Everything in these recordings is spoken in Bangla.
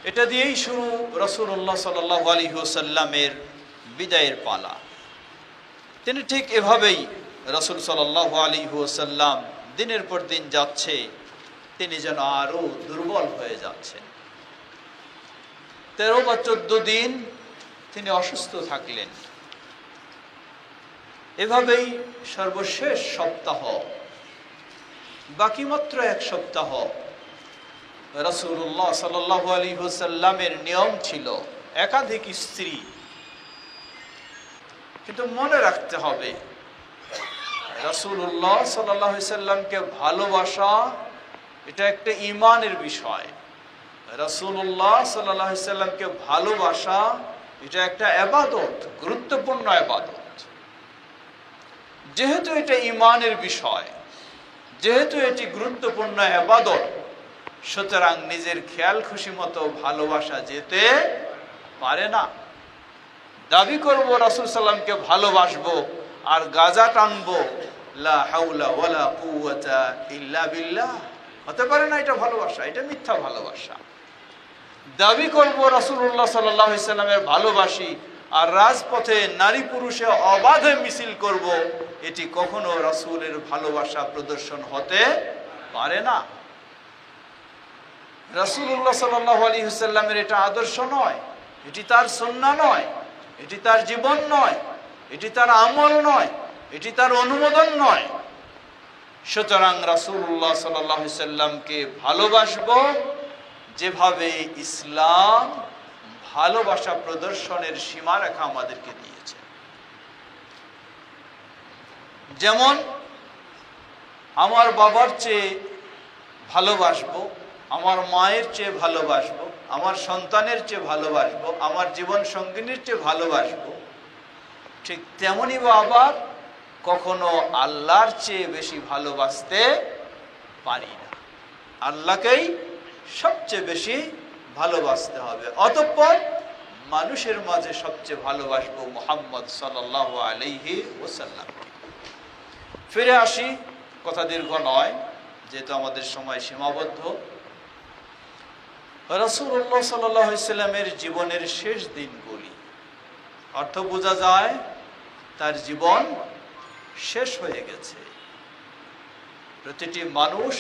এটা দিয়েই শুরু রাসূলুল্লাহ সাল্লাল্লাহু আলাইহি ওয়াসাল্লামের বিদায়ের পালা। তিনি ঠিক এভাবেই রাসূল সাল্লাল্লাহু আলাইহি ওয়াসাল্লাম দিনের পর দিন যাচ্ছে, তিনি যেন আরো দুর্বল হয়ে যাচ্ছেন। 13 বা 14 দিন তিনি অসুস্থ থাকলেন। এভাবেই সর্বশেষ সপ্তাহ, বাকি মাত্র 1 সপ্তাহ, রাসূলুল্লাহ সাল্লাল্লাহু আলাইহি ওয়াসাল্লামের নিয়ম ছিল একাধিক স্ত্রী। কিন্তু মনে রাখতে হবে, রাসূলুল্লাহ সাল্লাল্লাহু আলাইহি ওয়াসাল্লামকে ভালোবাসা এটা একটা ঈমানের বিষয়। রাসূলুল্লাহ সাল্লাল্লাহু আলাইহি ওয়াসাল্লামকে ভালোবাসা এটা একটা ইবাদত, গুরুত্বপূর্ণ ইবাদত। যেহেতু এটা ঈমানের বিষয়, যেহেতু এটি গুরুত্বপূর্ণ ইবাদত, সুতরাং নিজের খেয়াল খুশি মতো ভালোবাসা যেতে পারে না। দাবি করব রাসূল সাল্লামকে ভালোবাসবো আর গাজা টানবো, লা হাওলা ওয়ালা কুওয়াতা ইল্লা বিল্লাহ, হতে পারে না। এটা ভালোবাসা, এটা মিথ্যা ভালোবাসা। দাবি করব রাসূলুল্লাহ সাল্লাল্লাহু আলাইহি ওয়াসাল্লামের ভালোবাসি আর রাজপথে নারী পুরুষে অবাধে মিছিল করব, এটি কখনো রাসূলের ভালোবাসা প্রদর্শন হতে পারে না। রাসূলুল্লাহ সাল্লাল্লাহু আলাইহি ওয়াসাল্লামের এটা আদর্শ নয়, এটি তার সুন্নাহ নয়, এটি তার জীবন নয়, এটি তার আমল নয়, এটি তার অনুমোদন নয়। সুতরাং রাসূলুল্লাহ সাল্লাল্লাহু আলাইহি ওয়াসাল্লামকে ভালোবাসবো যেভাবে ইসলাম ভালোবাসা প্রদর্শনের সীমারেখা আমাদেরকে দিয়েছে। যেমন আমার বাবার চেয়ে ভালোবাসবো, আমার মায়ের চেয়ে ভালোবাসবো, আমার সন্তানের চেয়ে ভালোবাসবো, আমার জীবন সঙ্গিনীর চেয়ে ভালোবাসবো, ঠিক তেমনি আবার কখনো আল্লাহর চেয়ে বেশি ভালোবাসতে পারি না। আল্লাহকেই সবচেয়ে বেশি ভালোবাসতে হবে, অতঃপর মানুষের মাঝে সবচেয়ে ভালোবাসবো মুহাম্মদ সাল্লাল্লাহু আলাইহি ওয়াসাল্লাম। ফিরে আসি, কথা দীর্ঘ নয় যেহেতু আমাদের সময় সীমাবদ্ধ। রাসূলুল্লাহ সাল্লাল্লাহু আলাইহি ওয়াসাল্লামের জীবনের শেষ দিনগুলি, অর্থ বোঝা যায় তার জীবন শেষ হয়ে গেছে। প্রতিটি মানুষ,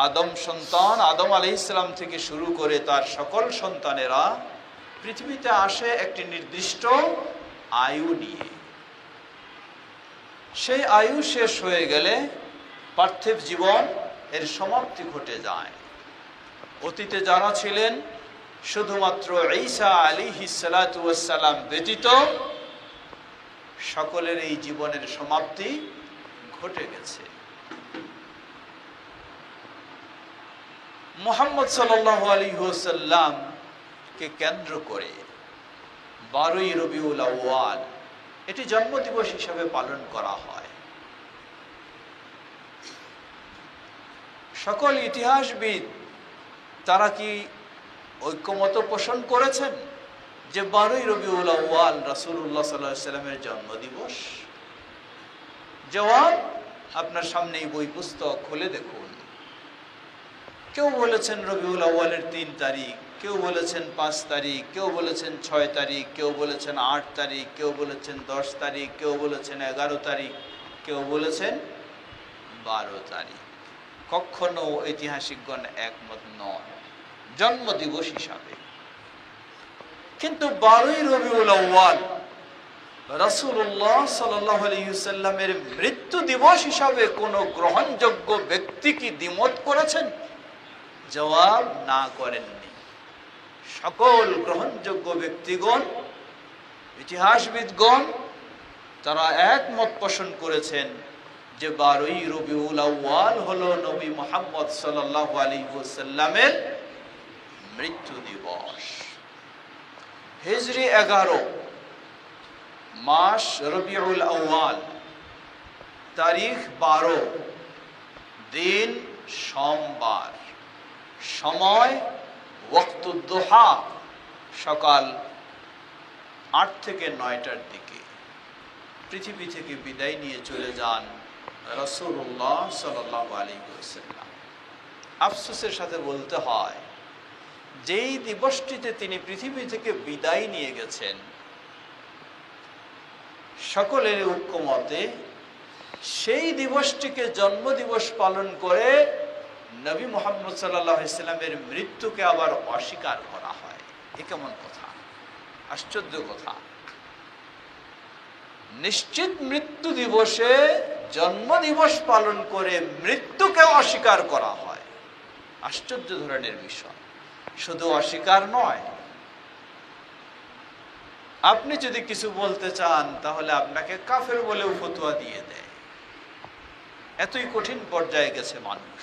আদম সন্তান আদম আলাইহিস সালাম থেকে শুরু করে তার সকল সন্তানেরা পৃথিবীতে আসে একটি নির্দিষ্ট আয়ু নিয়ে। সেই আয়ু শেষ হয়ে গেলে পার্থিব জীবন এর সমাপ্তি ঘটে যায়। অতীতে যারা ছিলেন শুধুমাত্র ঈসা আলাইহিস সালাতু ওয়াস সালাম ব্যতীত সকলের এই জীবনের সমাপ্তি ঘটে গেছে। মুহাম্মদ সাল্লাল্লাহু আলাইহি ওয়াসাল্লাম কে কেন্দ্র করে 12ই রবিউল আউয়াল এটি জন্মদিবস হিসেবে পালন করা হয়। সকল ইতিহাসবিদ তারা কি ঐক্যমত পোষণ করেছেন যে 12ই রবিউল আউয়াল রাসূলুল্লাহ সাল্লাল্লাহু আলাইহি ওয়াসাল্লামের জন্মদিবস? জবাব আপনার সামনেই বই পুস্তক খুলে দেখুন। কেউ বলেছেন রবিউল আউয়ালের 3 তারিখ, কেউ বলেছেন 5 তারিখ, কেউ বলেছেন 6 তারিখ, কেউ বলেছেন 8 তারিখ, কেউ বলেছেন 10 তারিখ, কেউ বলেছেন 11 তারিখ, কেউ বলেছেন 12 তারিখ। কখনো ঐতিহাসিকগণ একমত নন জন্মদিবস হিসাবে। কিন্তু 12ই রবিউল আউয়াল রাসূলুল্লাহ সাল্লাল্লাহু আলাইহি ওয়াসাল্লামের মৃত্যু দিবস হিসাবে কোন গ্রহণযোগ্য ব্যক্তি কি দ্বিমত করেছেন? জবাব না করেননি। সকল গ্রহণযোগ্য ব্যক্তিগণ, ইতিহাসবিদগণ তারা একমত পোষণ করেছেন যে 12ই রবিউল আউয়াল হলো নবী মুহাম্মদ সাল্লাল্লাহু আলাইহি ওয়াসাল্লামের মৃত্যু দিবস। হিজরি 11 মাস রবিউল আউয়াল, তারিখ 12, দিন সোমবার, সময় ওয়াক্তুদ দুহা, সকাল 8 থেকে 9টার দিকে পৃথিবী থেকে বিদায় নিয়ে চলে যান রাসূলুল্লাহ সাল্লাল্লাহু আলাইহি ওয়াসাল্লাম। আফসোসের সাথে বলতে হয় যেই দিবসটিতে তিনি পৃথিবী থেকে বিদায় নিয়ে গেছেন, সকলের ঐক্যমতে সেই দিবসটিকে জন্মদিবস পালন করে নবী মুহাম্মদ সাল্লাল্লাহু আলাইহি সাল্লামের মৃত্যুকে আবার অস্বীকার করা হয়। এ কেমন কথা, আশ্চর্য কথা। নিশ্চিত মৃত্যু দিবসে জন্মদিবস পালন করে মৃত্যুকে অস্বীকার করা হয়, আশ্চর্য ধরনের বিষয়। শুধু অস্বীকার নয়, আপনি যদি কিছু বলতে চান তাহলে আপনাকে কাফের বলেও ফতোয়া দিয়ে দেয়। এতই কঠিন পর্যায়ে গেছে মানুষ।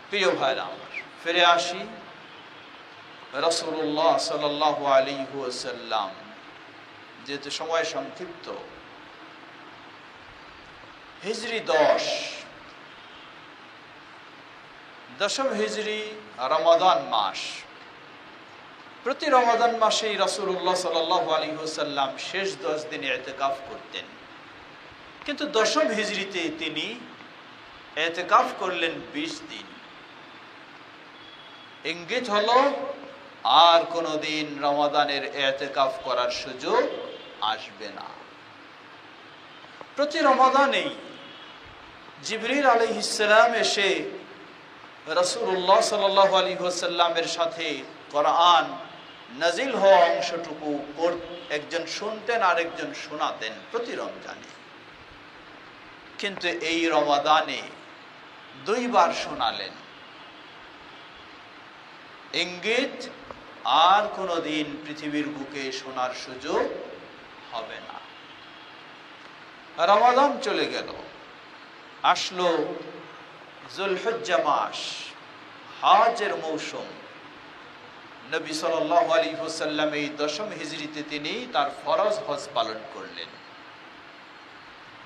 প্রিয় ভাইরা আমার, ফিরে আসি রাসূলুল্লাহ সাল্লাল্লাহু আলাইহি ওয়াসাল্লাম, যেহেতু সময় সংক্ষিপ্ত, হিজরি 10ম হিজরি রমাদান মাস। প্রতি রমাদান মাসেই রাসূলুল্লাহ সাল্লাল্লাহু আলাইহি ওয়াসাল্লাম শেষ 10 দিন ইতিকাফ করতেন, কিন্তু 10ম হিজরিতে তিনি ইতিকাফ করলেন 20 দিন। ইঙ্গিত হলো আর কোনোদিন রমাদানের ইতিকাফ করার সুযোগ আসবে না। প্রতি রমাদানেই জিবরিল আলাইহিস সালাম এসে রাসূলুল্লাহ সাল্লাল্লাহু আলাইহি ওয়াসাল্লামের সাথে কোরআন নাজিল হওয়া অংশটুকু একজন শুনতেন আর একজন শোনাতেন প্রতি রমজানে। কিন্তু এই রমাদানে 2 বার শোনালেন। ইঙ্গিত আর কোনোদিন পৃথিবীর বুকে শোনার সুযোগ হবে না। রমাদান চলে গেল, আসলো যুলহিজ্জা মাস, হজের মৌসুম। নবী সাল্লাল্লাহু আলাইহি ওয়াসাল্লাম এই 10ম হিজরিতে তিনি তার ফরজ হজ পালন করলেন।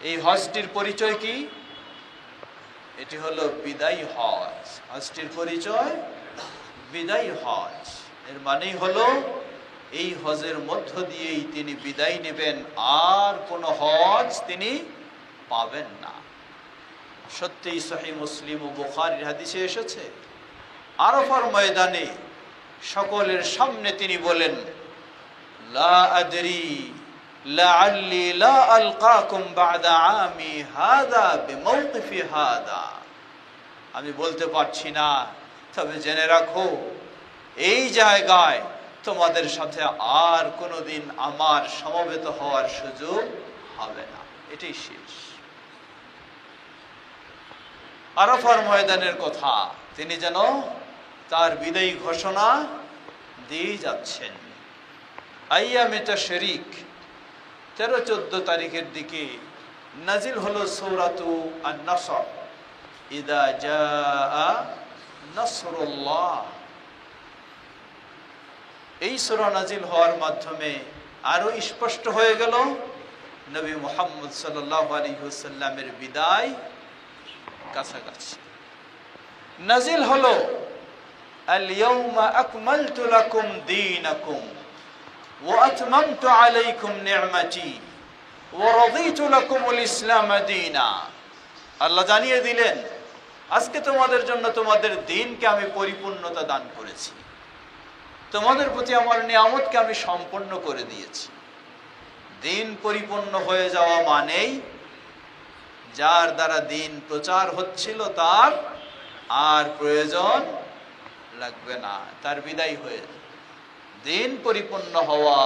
এই হজটির পরিচয় কি? এটি হলো বিদায়ী হজ। হজটির পরিচয় বিদায়ী হজ। এর মানেই হলো এই হজের মধ্য দিয়েই তিনি বিদায় নেবেন, আর কোন হজ তিনি পাবেন না। সত্যিই সহিহ মুসলিম ও বুখারীর হাদিসে এসেছে, আরাফার ময়দানে সকলের সামনে তিনি বলেন, লা আদরি লাআল্লি লা আলকাকুম বা'দা আমী হাযা বিমাওকিফি হাযা। আমি বলতে পারছি না, তবে জেনে রাখো এই জায়গায় তোমাদের সাথে আর কোনোদিন আমার সমবেত হওয়ার সুযোগ হবে না। এটাই শেষ। আরাফার ময়দানের কথা তিনি যেন তার বিদায়ী ঘোষণা দিয়ে যাচ্ছেন। আইয়ামে তাশরিক 13-14 তারিখের দিকে নাজিল হলো সূরাতু আন-নাসর, ইযা জাআ নাসরুল্লাহ। এই সূরা নাজিল হওয়ার মাধ্যমে আরো স্পষ্ট হয়ে গেল নবী মুহাম্মদ সাল্লাল্লাহু আলাইহি ওয়াসাল্লামের বিদায় কাছাকাছি। নাজিল হলো আল-ইয়াওমা আকমালতু লাকুম দীনাকুম ওয়া আতমামতু আলাইকুম নি'মাতি ওয়া রাদিতু লাকুমুল ইসলাম দীনা। আল্লাহ জানিয়ে দিলেন, আজকে তোমাদের জন্য তোমাদের দ্বীনকে আমি পরিপূর্ণতা দান করেছি, তোমাদের প্রতি আমার নিয়ামতকে আমি সম্পন্ন করে দিয়েছি। দ্বীন পরিপূর্ণ হয়ে যাওয়া মানেই যার দ্বারা দ্বীন প্রচার হচ্ছিল তার আর প্রয়োজন লাগবে না, তার বিদায় হয়ে যাবে। দ্বীন পরিপূর্ণ হওয়া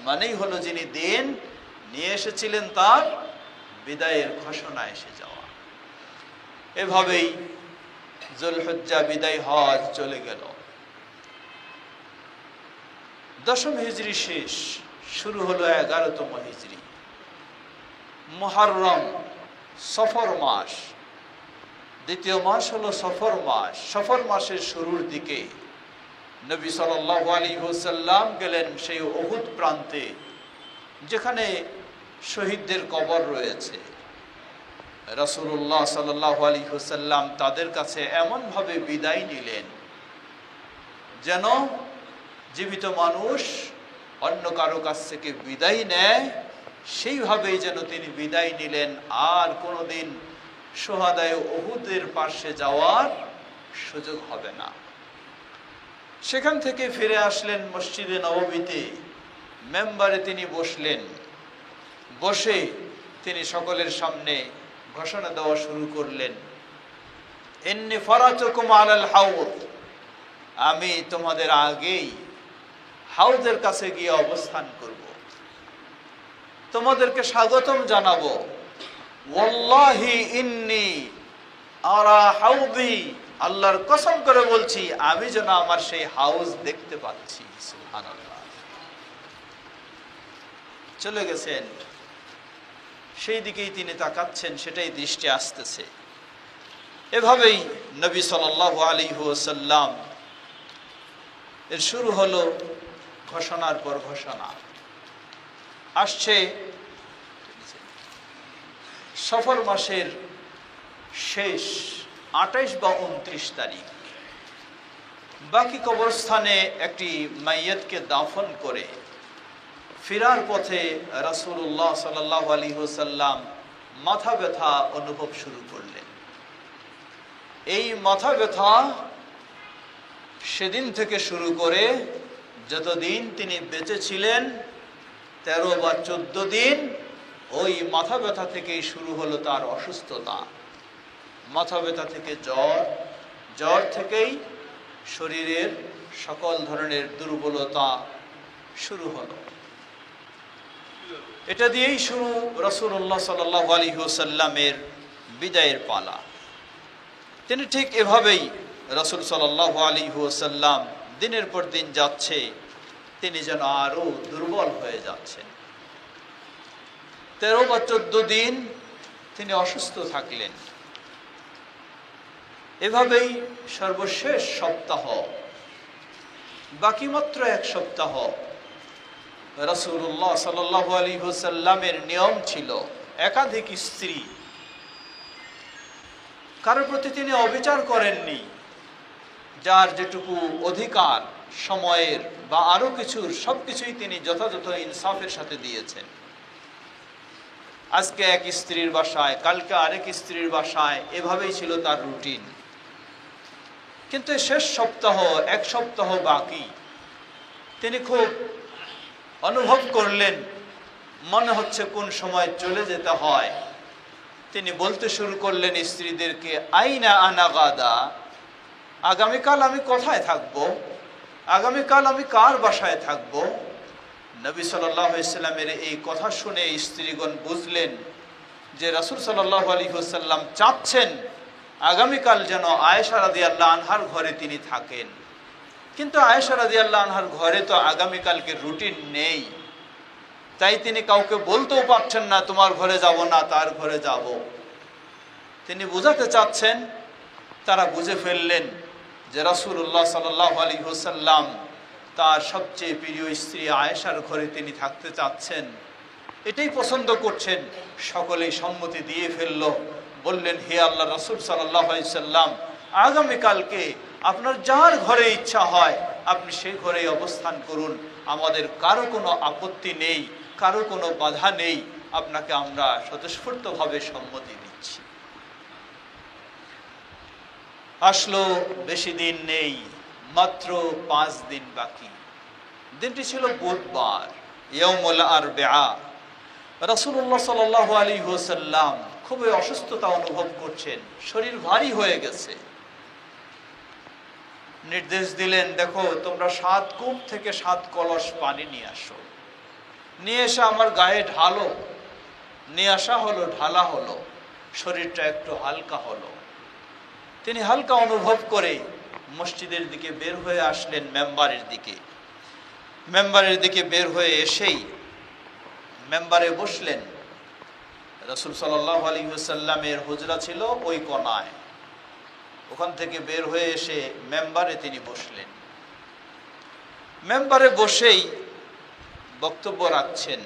মানেই হলো যিনি দ্বীন নিয়ে এসেছিলেন তার বিদায়ের ঘোষণা এসে যাওয়া। এভাবেই যুলহিজ্জা বিদায় হজ চলে গেল। 10ম হিজরি শেষ, শুরু হলো 11তম হিজরি। মুহররম, সফর মাস, দ্বিতীয় মাস হলো সফর মাস। সফর মাসের শুরুর দিকে নবী সাল্লাল্লাহু আলাইহি ওয়াসাল্লাম গেলেন সেই উহুদ প্রান্তে, যেখানে শহীদদের কবর রয়েছে। রাসূলুল্লাহ সাল্লাল্লাহু আলাইহি ওয়াসাল্লাম তাদের কাছে এমনভাবে বিদায় নিলেন যেন জীবিত মানুষ অন্য কারো কাছ থেকে বিদায় নেয়, সেইভাবেই যেন তিনি বিদায় নিলেন। আর কোনোদিন শুহাদায়ে উহুদের পাশে যাওয়ার সুযোগ হবে না। সেখান থেকে ফিরে আসলেন মসজিদে নববীতে, মেম্বারে তিনি বসলেন। বসে তিনি সকলের সামনে ঘোষণা দেওয়া শুরু করলেন, ইন্নী ফারাতুকুম আলাল হাউদ, আমি তোমাদের আগেই হাউদের কাছে গিয়ে অবস্থান করব, তোমাদেরকে স্বাগতম জানাবো। ওয়াল্লাহি ইন্নী আরা হাউদি, আল্লাহর কসম করে বলছি আমি যেন আমার সেই হাউজ দেখতে পাচ্ছি। সুবহানাল্লাহ। চলে গেছেন, সেই দিকেই তিনি তাকাচ্ছেন, সেটাই দৃষ্টি আসতেছে। এভাবেই নবী সাল্লাল্লাহু আলাইহি ওয়াসাল্লাম এর শুরু হলো ঘোষণার পর ঘোষণা। আসছে সফর মাসের শেষ 28 বা 29 তারিখ। বাকি কবরস্থানে একটি মাইয়াতকে দাফন করে ফেরার পথে রাসূলুল্লাহ সাল্লাল্লাহু আলাইহি ওয়াসাল্লাম মাথা ব্যথা অনুভব শুরু করলেন। এই মাথা ব্যথা সেদিন থেকে শুরু করে যতদিন তিনি বেঁচে ছিলেন, 13 বা 14 দিন, ওই মাথা ব্যথা থেকেই শুরু হলো তার অসুস্থতা। মাথা ব্যথা থেকে জ্বর, জ্বর থেকেই শরীরের সকল ধরনের দুর্বলতা শুরু হলো। এটা দিয়েই শুরু রাসূলুল্লাহ সাল্লাল্লাহু আলাইহি ওয়াসাল্লামের বিদায়ের পালা। তিনি ঠিক এভাবেই রাসূল সাল্লাল্লাহু আলাইহি ওয়াসাল্লাম দিনের পর দিন যাচ্ছে, তিনি যেন আরো দুর্বল হয়ে যাচ্ছেন। 13 বা 14 দিন তিনি অসুস্থ থাকলেন। এভাবেই সর্বশেষ সপ্তাহ, বাকি মাত্র 1 সপ্তাহ, রাসূলুল্লাহ সাল্লাল্লাহু আলাইহি ওয়াসাল্লামের নিয়ম ছিল একাধিক স্ত্রী। কারোর প্রতি তিনি অবিচার করেননি। যার যেটুকু অধিকার সময়ের বা আরো কিছুর, সবকিছুই তিনি যথাযথ ইনসাফের সাথে দিয়েছেন। আজকে এক স্ত্রীর বাসায়, কালকে আরেক স্ত্রীর বাসায়, এভাবেই ছিল তার রুটিন। কিন্তু শেষ সপ্তাহ, 1 সপ্তাহ বাকি, তিনি খুব অনুভব করলেন মনে হচ্ছে কোন সময় চলে যেতে হয়। তিনি বলতে শুরু করলেন স্ত্রীদেরকে, আইনা আনা গাদা, আগামীকাল আমি কোথায় থাকবো, আগামীকাল আমি কার বাসায় থাকবো। নবী সাল্লাল্লাহু আলাইহি ওয়াসাল্লামের এই কথা শুনে স্ত্রীগণ বুঝলেন যে রাসূল সাল্লাল্লাহু আলাইহি ওয়াসাল্লাম চাচ্ছেন আগামীকাল যেন আয়েশা রাদিয়াল্লাহু আনহার ঘরে তিনি থাকেন। কিন্তু আয়েশা রাদিয়াল্লাহু আনহার ঘরে তো আগামীকালকে রুটিন নেই, তাই তিনি কাউকে বলতেও পারছেন না তোমার ঘরে যাব না, তার ঘরে যাব। তিনি বুঝাতে চাচ্ছেন, তারা বুঝে ফেললেন যে রাসূলুল্লাহ সাল্লাল্লাহু আলাইহি ওয়াসাল্লাম তার সবচেয়ে প্রিয় স্ত্রী আয়েশার ঘরে তিনি থাকতে চাচ্ছেন, এটাই পছন্দ করছেন। সকলেই সম্মতি দিয়ে ফেলল। বললেন, হে আল্লাহ রাসূল সাল্লাল্লাহু আলাইহি ওয়াসাল্লাম, আগামীকালকে আপনার যার ঘরে ইচ্ছা হয় আপনি সেই ঘরেই অবস্থান করুন, আমাদের কারো কোনো আপত্তি নেই, কারো কোনো বাধা নেই, আপনাকে আমরা স্বতঃস্ফূর্তভাবে সম্মতি দিচ্ছি। আসলো বেশি দিন নেই, মাত্র 5 দিন বাকি। দিনটি ছিল বুধবার, ইয়াউমুল আরবিআ। রাসূলুল্লাহ সাল্লাল্লাহু আলাইহি ওয়াসাল্লাম খুবই অসুস্থতা অনুভব করছেন, শরীর ভারী হয়ে গেছে। নির্দেশ দিলেন, দেখো তোমরা 7 কূপ থেকে 7 কলস পানি নিয়ে আসো, নিয়ে এসে আমার গায়ে ঢালো। নিয়ে আসা হলো, ঢালা হলো, শরীরটা একটু হালকা হলো। তিনি হালকা অনুভব করে মসজিদের দিকে বের হয়ে আসলেন, মেম্বারের দিকে। মেম্বারের দিকে বের হয়ে এসেই মেম্বারে বসলেন। রাসূল সাল্লাল্লাহু আলাইহি ওয়াসাল্লামের হুজরা ছিল ওই কোণায়। ওখান থেকে বের হয়ে এসে মেম্বারে তিনি বসলেন। মেম্বারে বসেই বক্তব্য রাখছেন।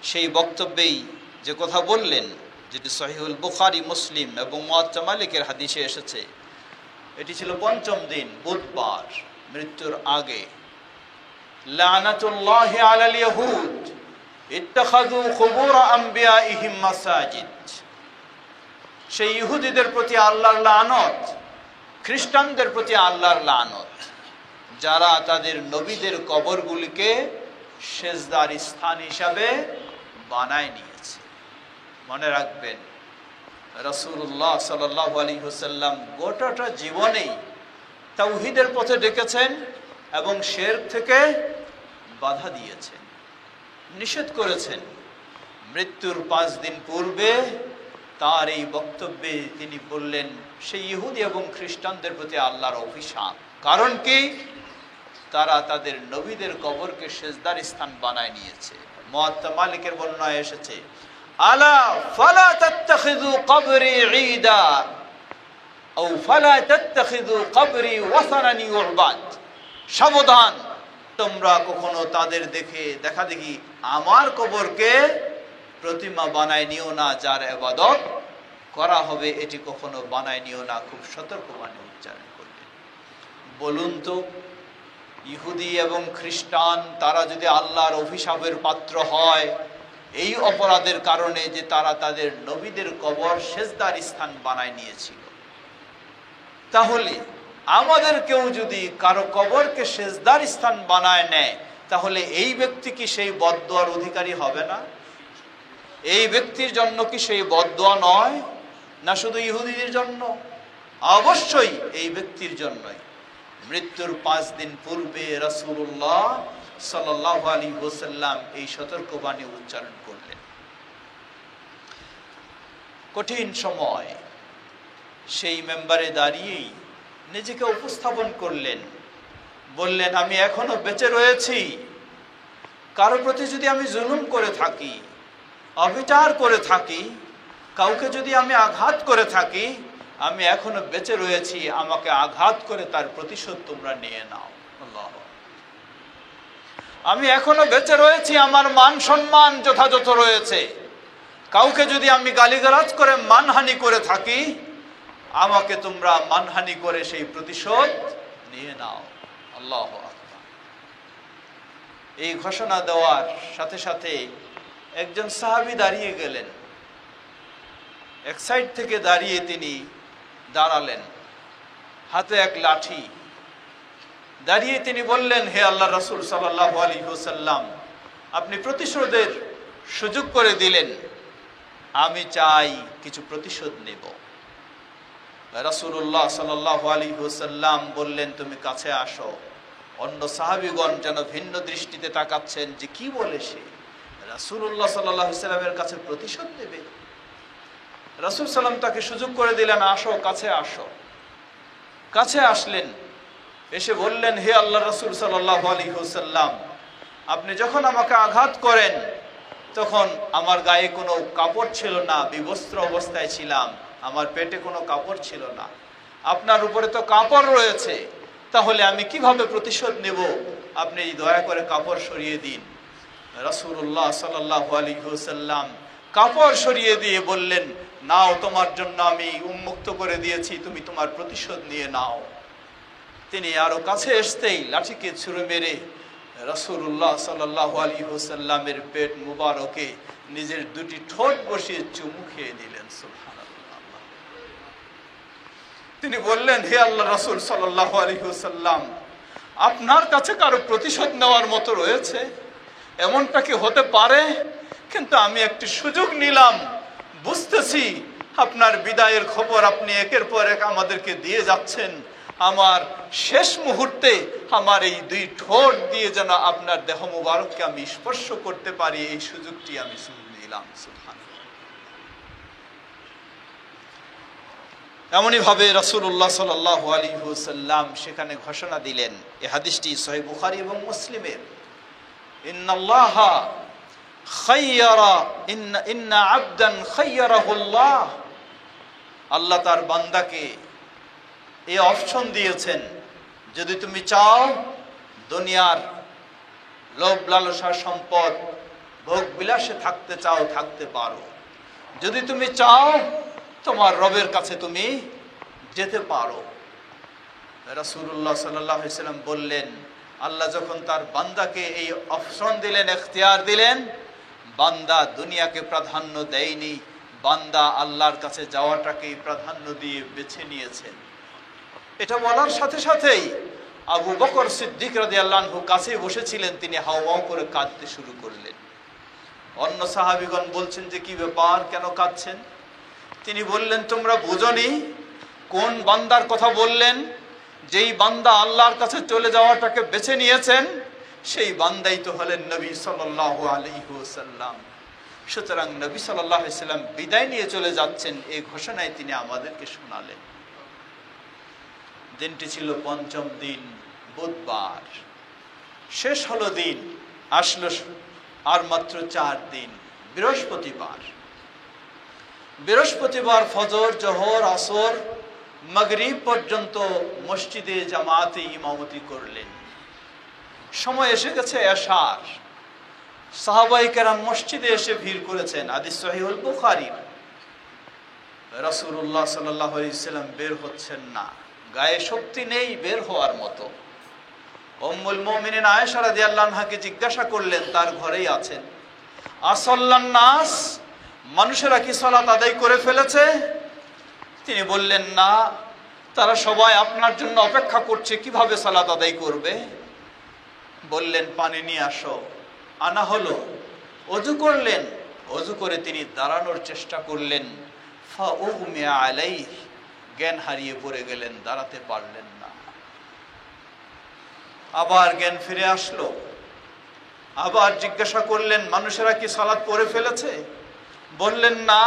সেই বক্তব্যেই যে কথা বললেন, যেটি সহিহুল বুখারী, মুসলিম এবং মুওয়াত্তা মালিকের হাদিসে এসেছে, এটি ছিল 5ম দিন, বুধবার, মৃত্যুর আগে। লানাতুল্লাহি আলাল ইয়াহুদ ইত্তাখাযু কুবুর আমবিয়াইহিম মাসাজিদ। সেই ইহুদিদের প্রতি আল্লাহর লানত, খ্রিস্টানদের প্রতি আল্লাহর লানত, যারা তাদের নবীদের কবরগুলিকে সেজদার স্থান হিসাবে বানায় নিয়েছে। মনে রাখবেন, রাসূলুল্লাহ সাল্লাল্লাহু আলাইহি ওয়াসাল্লাম গোটাটা জীবনেই তাওহীদের পথে ডেকেছেন এবং শিরক থেকে বাধা দিয়েছেন, নিষেধ করেছেন। মৃত্যুর 5 দিন পূর্বে তার এই বক্তব্যে তিনি বললেন, সেই ইহুদি এবং খ্রিস্টানদের প্রতি আল্লাহর অভিশাপ। কারণ কি? তারা তাদের নবীদের কবরকে সেজদার স্থান বানায় নিয়েছে। মুয়াত্তা মালিকের বর্ণনায় এসেছে, আলা ফালা তাত্তাখিযু কবরি ঈদা আও ফালা তাত্তাখিযু কবরি ওয়াসানান ইউবাদ। সাবধান, তোমরা কখনো তাদের দেখা দেখি আমার কবরকে প্রতিমা বানায় নিও না, যার ইবাদত করা হবে এটি কখনো বানায় নিও না। খুব সতর্কবাণী উচ্চারণ করলেন। বলুন তো, ইহুদি এবং খ্রিস্টান তারা যদি আল্লাহর অভিশাপের পাত্র হয় এই অপরাধের কারণে যে তারা তাদের নবীদের কবর সেজদার স্থান বানায় নিয়েছিল, তাহলে আমাদের কেউ যদি কারো কবরকে সেজদার স্থান বানায় নেয়, তাহলে এই ব্যক্তি কি সেই বদদোয়ার অধিকারী হবে না? এই ব্যক্তির জন্য কি সেই বদদোয়া নয়? না শুধু ইহুদিদের জন্য? অবশ্যই এই ব্যক্তির জন্যই। মৃত্যুর 5 দিন পূর্বে রাসূলুল্লাহ সাল্লাল্লাহু আলাইহি ওয়াসাল্লাম এই সতর্কবাণী উচ্চারণ করলেন। কঠিন সময় সেই মেম্বারে দাঁড়িয়েই নিজেকে উপস্থাপন করলেন, বললেন, আমি এখনো বেঁচে রয়েছি। কারো প্রতি যদি আমি জুলুম করে থাকি, অবিচার করে থাকি, কাউকে যদি আমি আঘাত করে থাকি, আমি এখনো বেঁচে রয়েছি। আমাকে আঘাত করে তার প্রতিশোধ তোমরা নিয়ে নাও। আল্লাহ, আমি এখনো বেঁচে রয়েছি, আমার মান সম্মান যথাযথ রয়েছে। কাউকে যদি আমি গালিগালাজ করে মানহানি করে থাকি, আমাকে তোমরা মানহানি করে সেই প্রতিশোধ নিয়ে নাও। আল্লাহু আকবার। এই ঘোষণা দেওয়ার সাথে সাথে একজন সাহাবী দাঁড়িয়ে গেলেন। এক সাইড থেকে দাঁড়িয়ে তিনি দাঁড়ালেন, হাতে এক লাঠি। দাঁড়িয়ে তিনি বললেন, হে আল্লাহর রাসূল সাল্লাল্লাহু আলাইহি ওয়াসাল্লাম, আপনি প্রতিশোধের সুযোগ করে দিলেন, আমি চাই কিছু প্রতিশোধ নেব। রাসূলুল্লাহ সাল্লাল্লাহু আলাইহি ওয়াসাল্লাম বললেন, তুমি কাছে আসো। অন্য সাহাবীগণ যেন ভিন্ন দৃষ্টিতে তাকাচ্ছেন যে কি বলে সে, রাসূলুল্লাহ সাল্লাল্লাহু আলাইহি ওয়াসাল্লামের কাছে প্রতিশোধ নেবে। রাসূল সাল্লাম তাকে সুযোগ করে দিলেন, আসো, কাছে আসো। কাছে আসলেন, এসে বললেন, হে আল্লাহর রাসূল সাল্লাল্লাহু আলাইহি ওয়াসাল্লাম, আপনি যখন আমাকে আঘাত করেন তখন আমার গায়ে কোনো কাপড় ছিল না, বিবস্ত্র অবস্থায় ছিলাম, আমার পেটে কোনো কাপড় ছিল না। আপনার উপরে তো কাপড় রয়েছে, তাহলে আমি কিভাবে প্রতিশোধ নেব? আপনি দয়া করে কাপড় সরিয়ে দিন। রাসূলুল্লাহ সাল্লাল্লাহু আলাইহি ওয়াসাল্লাম কাপড় সরিয়ে দিয়ে বললেন, নাও, তোমার জন্য আমি উন্মুক্ত করে দিয়েছি, তুমি তোমার প্রতিশোধ নিয়ে নাও। তিনি আরো কাছে আসতেই লাঠিকে ছুঁড়ে মেরে রাসূলুল্লাহ সাল্লাল্লাহু আলাইহি ওয়াসাল্লামের পেট মুবারকে নিজের 2টি ঠোঁট বসিয়ে চুমু খেয়ে দিলেন। সুবহানাল্লাহ। তিনি বললেন, হে আল্লাহ রাসূল সাল্লাল্লাহু আলাইহি ওয়াসাল্লাম, আপনার কাছে কারো প্রতিশোধ নেওয়ার মতো রয়েছে? এমনটা কি হতে পারে? কিন্তু আমি একটি সুযোগ নিলাম, বুঝতেছি আপনার বিদায়ের খবর আপনি একের পর এক আমাদেরকে দিয়ে যাচ্ছেন। আমার শেষ মুহূর্তে আমার এই 2 ঠোঁট দিয়ে যেন আপনার দেহ মুবারককে আমি স্পর্শ করতে পারি, এই সুযোগটি আমি নিলাম। সুবহানাল্লাহ। এমনই ভাবে রাসূলুল্লাহ সাল্লাল্লাহু আলাইহি ওয়াসাল্লাম সেখানে ঘোষণা দিলেন। এই হাদিসটি সহিহ বুখারী এবং মুসলিমের। ইন্নাল্লাহা খায়্যারা ইন্না আবদান খায়্যারাহুল্লাহ। আল্লাহ তার বান্দাকে এই অপশন দিয়েছেন, যদি তুমি চাও দুনিয়ার লোভ লালসা সম্পদ ভোগ বিলাসে থাকতে চাও, থাকতে পারো। যদি তুমি চাও তোমার রবের কাছে তুমি যেতে পারো। রাসূলুল্লাহ সাল্লাল্লাহু আলাইহি ওয়াসাল্লাম বললেন, আল্লাহ যখন তার বান্দাকে এই অপশন দিলেন, এখতিয়ার দিলেন, বান্দা দুনিয়াকে প্রাধান্য দেয়নি, বান্দা আল্লাহর কাছে যাওয়াটাকেই প্রাধান্য দিয়ে বেছে নিয়েছেন। এটা বলার সাথে সাথেই আবু বকর সিদ্দিক রাদিয়াল্লাহু আনহু কাছে বসেছিলেন, তিনি হাউমাউ করে কাঁদতে শুরু করলেন। অন্য সাহাবীগণ বলছেন যে কি ব্যাপার, কেন কাঁদছেন? তিনি বললেন, তোমরা বুঝনি কোন বান্দার কথা বললেন? যেই বান্দা আল্লাহর কাছে চলে যাওয়াটাকে বেছে নিয়েছেন, সেই বান্দাই তো হলেন নবী সাল্লাল্লাহু আলাইহি ওয়াসাল্লাম। সুতরাং নবী সাল্লাল্লাহু আলাইহি ওয়াসাল্লাম বিদায় নিয়ে চলে যাচ্ছেন, এই ঘোষণায় তিনি আমাদেরকে শোনালেন। দিনটি ছিল পঞ্চম দিন, বুধবার। শেষ হলো দিন, আসলো আর মাত্র 4 দিন, বৃহস্পতিবার। বৃহস্পতিবার ফজর, জোহর, আসর, মাগরিব পর্যন্ত মসজিদে জামাতে ইমামতি করলেন। সময় এসে গেছে এশার। সাহাবায়ে কেরাম মসজিদে এসে ভিড় করেছেন। হাদিস সহিহুল বুখারী। রাসূলুল্লাহ সাল্লাল্লাহু আলাইহি ওয়াসাল্লাম বের হচ্ছেন না, গায়ে শক্তি নেই বের হওয়ার মতো। উম্মুল মুমিনিন আয়েশা রাদিয়াল্লাহু আনহাকে জিজ্ঞাসা করলেন, তার ঘরেই আছেন, আসাল্লান নাস, মানুষেরা কি সালাত আদায় করে ফেলেছে? তিনি বললেন, না, তারা সবাই আপনার জন্য অপেক্ষা করছে, কিভাবে সালাত আদায় করবে? বললেন, পানি নিয়ে আসো। আনা হলো। ওযু করলেন। ওযু করে তিনি দাঁড়ানোর চেষ্টা করলেন। ফাউমিয়া আলাইহি, জ্ঞান হারিয়ে পড়ে গেলেন, দাঁড়াতে পারলেন না। আবার জ্ঞান ফিরে আসলো। আবার জিজ্ঞাসা করলেন, মানুষেরা কি সালাত পড়ে ফেলেছে? বললেন, না,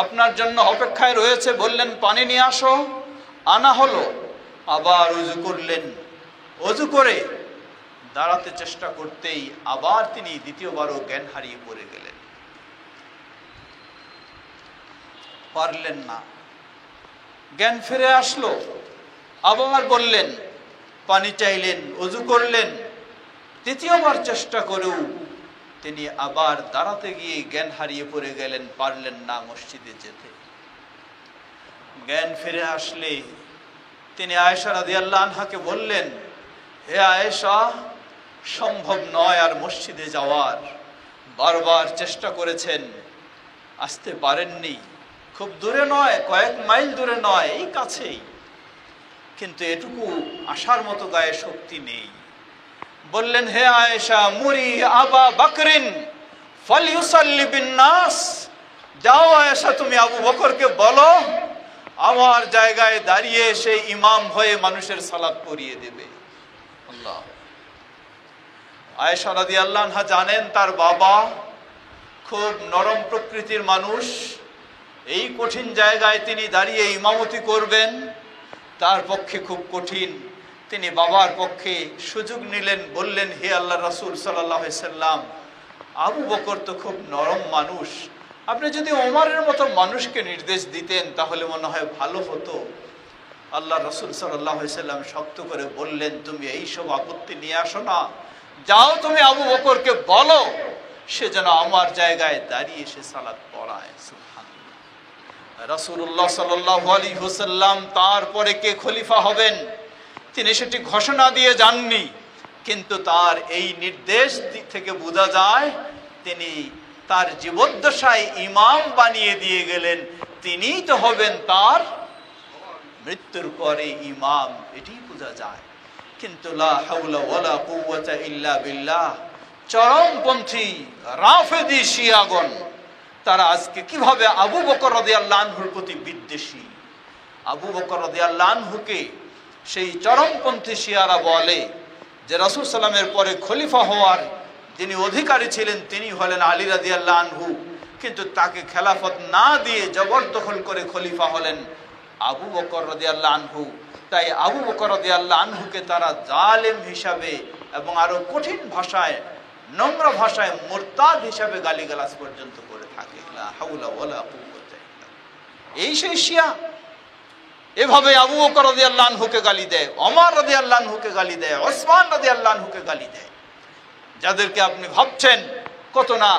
আপনার জন্য অপেক্ষায় রয়েছে। বললেন, পানি নিয়ে আসো। আনা হলো। আবার ওযু করলেন। ওযু করে দাঁড়াতে চেষ্টা করতেই আবার তিনি দ্বিতীয়বারও জ্ঞান হারিয়ে পড়ে গেলেন, পারলেন না। জ্ঞান ফিরে আসলো। আবার বললেন, পানি চাইলেন, ওযু করলেন। তৃতীয়বার চেষ্টা করেও তিনি আবার দাঁড়াতে গিয়ে জ্ঞান হারিয়ে পড়ে গেলেন, পারলেন না মসজিদে যেতে। জ্ঞান ফিরে আসলে তিনি আয়েশা রাদিয়াল্লাহু আনহাকে বললেন, হে আয়েশা, সম্ভব নয় আর মসজিদে যাওয়ার। বারবার চেষ্টা করেছেন, আসতে পারেননি। খুব দূরে নয়, কয়েক মাইল দূরে নয়, এই কাছেই, কিন্তু এটুকু আসার মতো গায়ে শক্তি নেই। বললেন, হে আয়েশা, মুরি আবা বকরিন ফালইউসাল্লি বিন নাস, যাও আয়েশা, তুমি আবু বকরকে বলো আমার জায়গায় দাঁড়িয়ে সেই ইমাম হয়ে মানুষের সালাত পড়িয়ে দেবে। আল্লাহ। আয়েশা রাদিয়াল্লাহু আনহা জানেন তার বাবা খুব নরম প্রকৃতির মানুষ, এই কঠিন জায়গায় তিনি দাঁড়িয়ে ইমামতি করবেন, তার পক্ষে খুব কঠিন। তিনি বাবার পক্ষে সুযোগ নিলেন, বললেন, হে আল্লাহর রাসূল সাল্লাল্লাহু আলাইহি সাল্লাম, আবু বকর তো খুব নরম মানুষ, আপনি যদি ওমরের মতো মানুষকে নির্দেশ দিতেন তাহলে মনে হয় ভালো হতো। আল্লাহর রাসূল সাল্লাল্লাহু আলাইহি সাল্লাম শক্ত করে বললেন, তুমি এইসব আপত্তি নিয়ে আসো না, যাও তুমি আবু বকরকে বলো সে যেন আমার জায়গায় দাঁড়িয়ে সে সালাত পড়ায়। সুবহানাল্লাহ। রাসূলুল্লাহ সাল্লাল্লাহু আলাইহি ওয়াসাল্লাম তারপরে কে খলিফা হবেন তিনি সেটি ঘোষণা দিয়ে যাননি, কিন্তু তার এই নির্দেশ দিক থেকে বোঝা যায় তিনি তার জীবদ্দশায় ইমাম বানিয়ে দিয়ে গেলেন, তিনিই তো হবেন তার মৃত্যুর পরে ইমাম, এটি বোঝা যায়। কিন্তু লা হাওলা ওয়ালা কুওয়াতা ইল্লা বিল্লাহ, চরমপন্থী রাফেদি শিয়াগণ তারা আজকে কিভাবে আবু বকর রাদিয়াল্লাহু আনহুর প্রতি বিদ্বেষী। আবু বকর রাদিয়াল্লাহু আনহুকে সেই চরমপন্থী শিয়ারা বলে যে রাসূল সাল্লামের পরে খলিফা হওয়ার যিনি অধিকারী ছিলেন তিনি হলেন আলী রাদিয়াল্লাহু আনহু, কিন্তু তাকে খেলাফত না দিয়ে জবরদখল করে খলিফা হলেন আবু বকর রাদিয়াল্লাহু আনহু। তাই আবু বকর রাদিয়াল্লাহু আনহুকে তারা জালেম হিসাবে এবং আরো কঠিন ভাষায়, নম্র ভাষায় মুরতাদ হিসাবে গালিগালাজ পর্যন্ত করে থাকে। লা হাওলা ওয়ালা কুওয়াতা ইল্লা বিল্লাহ। এই সেই শিয়া এভাবে আবু বকর রাদিয়াল্লাহু আনহুকে গালি দেয়, ওমর রাদিয়াল্লাহু আনহুকে গালি দেয়, ওসমান রাদিয়াল্লাহু আনহুকে গালি দেয়, যাদেরকে আপনি ভাবছেন কত না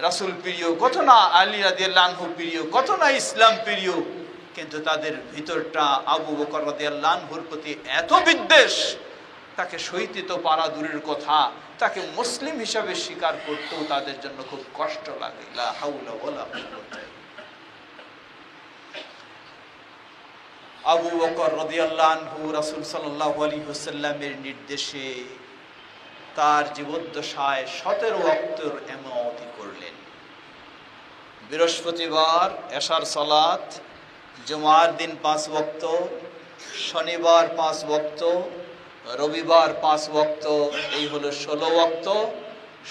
রাসূল প্রিয়, কত না আলী রাদিয়াল্লাহু আনহু প্রিয়, কত না ইসলাম প্রিয়, কিন্তু তাদের ভিতরটা আবু বকর রাদিয়াল্লাহু আনহুর প্রতি এত বিদ্বেষ, তাকে সইতে তো পারা দূরের কথা, তাকে মুসলিম হিসাবে স্বীকার করতেও তাদের জন্য খুব কষ্ট লাগে। লা হাওলা ওয়ালা কুওয়াতা। আবু বকর রাদিয়াল্লাহু আনহু রাসূল সাল্লাল্লাহু আলাইহি ওয়াসাল্লামের নির্দেশে তার জীবদ্দশায় 17 ওয়াক্তের ইমামতি করলেন। বৃহস্পতিবার এশার সালাত, জুমার দিন 5 ওয়াক্ত, শনিবার 5 ওয়াক্ত, রবিবার 5 ওয়াক্ত, এই হলো 16 ওয়াক্ত।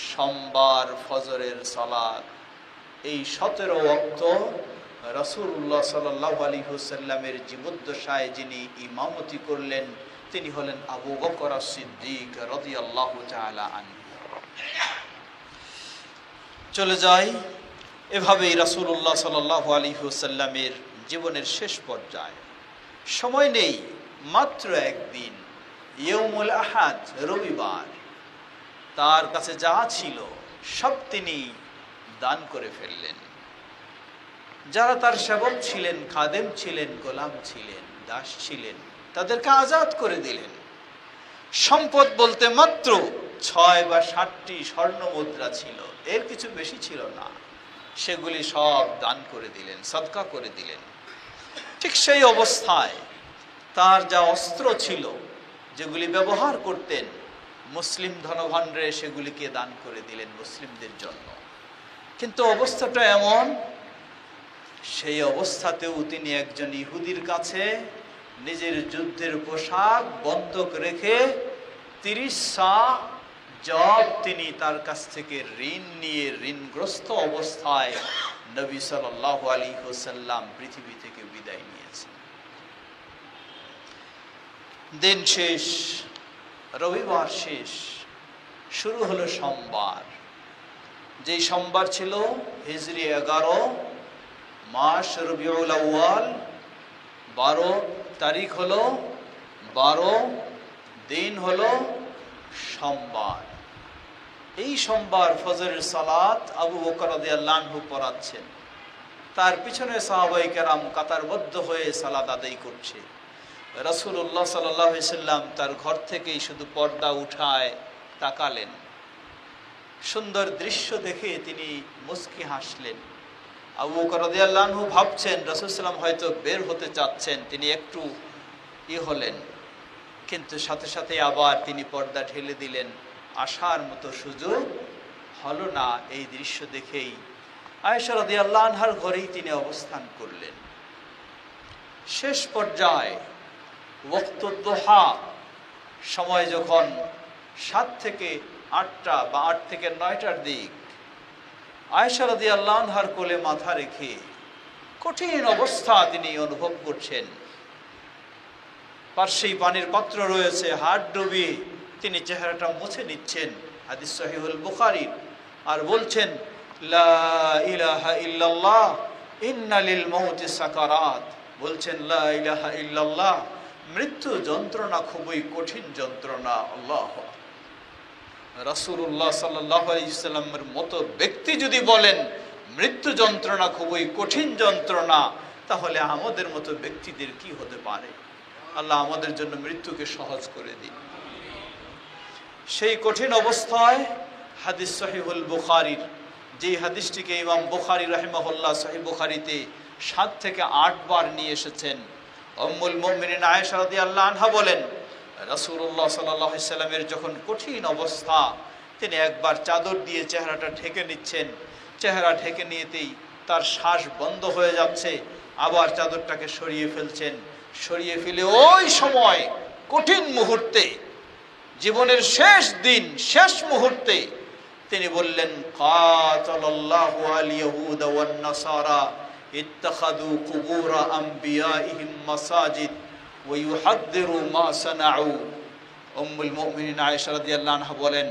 সোমবার ফজরের সালাত। এই 17 ওয়াক্ত রাসূলুল্লাহ সাল্লাল্লাহু আলাইহি ওয়াসাল্লামের জীবদ্দশায় যিনি ইমামতি করলেন তিনি হলেন আবু বকর as-সিদ্দিক রাদিয়াল্লাহু তাআলা আনহু। চলে যাই এভাবেই রাসূলুল্লাহ সাল্লাল্লাহু আলাইহি ওয়াসাল্লামের জীবনের শেষ পর্যায়ে। সময় নেই, মাত্র একদিন, ইয়ৌমুল আহাদ, রবিবার। তার কাছে যা ছিল সব তিনি দান করে ফেললেন। যারা তার সেবক ছিলেন, খাদেম ছিলেন, গোলাম ছিলেন, দাস ছিলেন, তাদেরকে আজাদ করে দিলেন। সম্পদ বলতে মাত্র 6 বা 7টি স্বর্ণ মুদ্রা ছিল, এর কিছু বেশি ছিল না। সেগুলি সব দান করে দিলেন, সদকা করে দিলেন। ঠিক সেই অবস্থায় তার যা অস্ত্র ছিল, যেগুলি ব্যবহার করতেন, মুসলিম ধনভাণ্ডারে সেগুলিকে দান করে দিলেন মুসলিমদের জন্য। কিন্তু অবস্থাটা এমন, সেই অবস্থাতেও তিনি একজন ইহুদির কাছে নিজের যুদ্ধের পোশাক বন্ধক রেখে 30 সা জব তিনি তার কাছ থেকে ঋণ নিয়ে ঋণগ্রস্ত অবস্থায় নবী সাল্লাল্লাহু আলাইহি ওয়াসাল্লাম পৃথিবী থেকে বিদায় নিয়েছেন। দিন শেষ, রবিবার শেষ, শুরু হলো সোমবার। যেই সোমবার ছিল হিজরি 11, মাস রবিউল আউয়াল, 12 তারিখ হলো 12, দিন হলো সোমবার। এই সোমবার ফজরের সালাত আবু বকর রাদিয়াল্লাহু আনহু পড়াচ্ছেন, তার পিছনে সাহাবায়ে কেরাম কাতারবদ্ধ হয়ে সালাত আদায় করছে। রাসূলুল্লাহ সাল্লাল্লাহু আলাইহি সাল্লাম তার ঘর থেকেই শুধু পর্দা উঠায় তাকালেন। সুন্দর দৃশ্য দেখে তিনি মুস্কি হাসলেন। আবু বকর রাদিয়াল্লাহু আনহু ভাবছেন রাসূল সাল্লাম হয়তো বের হতে চাচ্ছেন, তিনি একটু হলেন, কিন্তু সাথে সাথে আবার তিনি পর্দা ঢেলে দিলেন। আসার মতো সুযোগ হলো না। এই দৃশ্য দেখেই আয়েশা রাদিয়াল্লাহু আনহার ঘরেই তিনি অবস্থান করলেন। শেষ পর্যায়ে ওয়াক্তুদ দুহা, সময় যখন 7 থেকে 8টা বা 8 থেকে 9টার দিক, আয়েশা রাদিয়াল্লাহু আনহার কোলে মাথা রেখে কঠিন অবস্থা তিনি অনুভব করছেন। পার্শ্বেই পানির পাত্র রয়েছে, হাত ডুবিয়ে তিনি চেহারাটা মুছে নিচ্ছেন, হাদিস সহিহুল বুখারীর, আর বলছেন লা ইলাহা ইল্লাল্লাহ ইন্না লিল মাউতি সাকারাত, বলছেন লা ইলাহা ইল্লাল্লাহ, মৃত্যু যন্ত্রণা খুবই কঠিন যন্ত্রণা। আল্লাহ, রাসূলুল্লাহ সাল্লাল্লাহু আলাইহি সাল্লামের মতো ব্যক্তি যদি বলেন মৃত্যু যন্ত্রণা খুবই কঠিন যন্ত্রণা, তাহলে আমাদের মতো ব্যক্তিদের কি হতে পারে? আল্লাহ আমাদের জন্য মৃত্যুকে সহজ করে দিন। সেই কঠিন অবস্থায় হাদিস সহিহুল বুখারীর, যে হাদিসটিকে ইমাম বুখারী রাহিমাহুল্লাহ সহিহ বুখারীতে 7 থেকে 8 বার নিয়ে এসেছেন, উম্মুল মুমিনিন আয়েশা রাদিয়াল্লাহু আনহা বলেন রাসূলুল্লাহ সাল্লাল্লাহু আলাইহি সাল্লামের যখন কঠিন অবস্থা, তিনি একবার চাদর দিয়ে চেহারাটা ঢেকে নিচ্ছেন, চেহারা ঢেকে নিয়েতেই তার শ্বাস বন্ধ হয়ে যাচ্ছে, আবার চাদরটাকে সরিয়ে ফেলছেন। সরিয়ে ফেলে ওই সময় কঠিন মুহূর্তে, জীবনের শেষ দিন, শেষ মুহূর্তে তিনি বললেন কাতালাল্লাহু আল ইয়াহুদা ওয়ান নাসারা ইত্তাখাযু কুবুর আমবিয়াইহিম মাসাজিদ ওয়া ইউহাদ্দিরু মা সানাউ। উম্মুল মুমিনিন আয়েশা রাদিয়াল্লাহু আনহা বলেন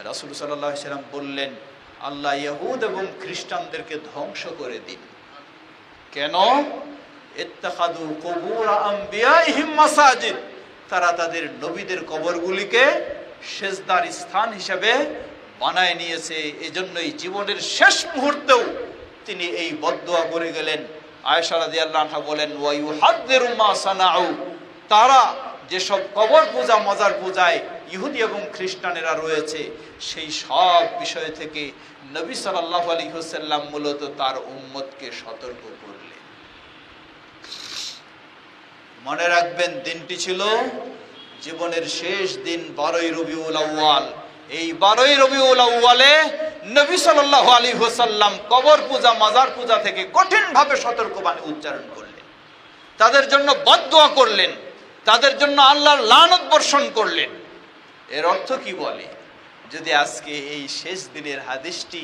রাসূল সাল্লাল্লাহু আলাইহি সাল্লাম বললেন আল্লাহ ইহুদ এবং খ্রিস্টানদেরকে ধ্বংস করে দিন। কেন? ইত্তাখাযু কুবুর আমবিয়াইহিম মাসাজিদ, তারা তাদের নবীদের কবরগুলিকে সেজদার স্থান হিসেবে বানায় নিয়েছে। এজন্যই জীবনের শেষ মুহূর্তেও তিনি এই বদদোয়া করে গেলেন। আয়েশা রাদিয়াল্লাহু আনহা বলেন ওয়া ইউহাদ্দিরু মা সানাউ, তারা যেসব কবর পূজা, মাজার পূজায় ইহুদি এবং খ্রিস্টানেরা রয়েছে, সেই সব বিষয় থেকে নবী সাল্লাল্লাহু আলাইহি ওয়াসাল্লাম মূলত তার উম্মতকে সতর্ক করলেন। মনে রাখবেন দিনটি ছিল জীবনের শেষ দিন 12ই রবিউল আউয়াল। এই 12ই রবিউল আউয়ালে নবী সাল্লাল্লাহু আলাইহি ওয়াসাল্লাম কবর পূজা মাজার পূজা থেকে কঠিনভাবে সতর্কবাণী উচ্চারণ করলেন, তাদের জন্য বদদোয়া করলেন, তাদের জন্য আল্লাহর লানত বর্ষণ করলেন। এর অর্থ কি বলে? যদি আজকে এই শেষ দিনের হাদিসটি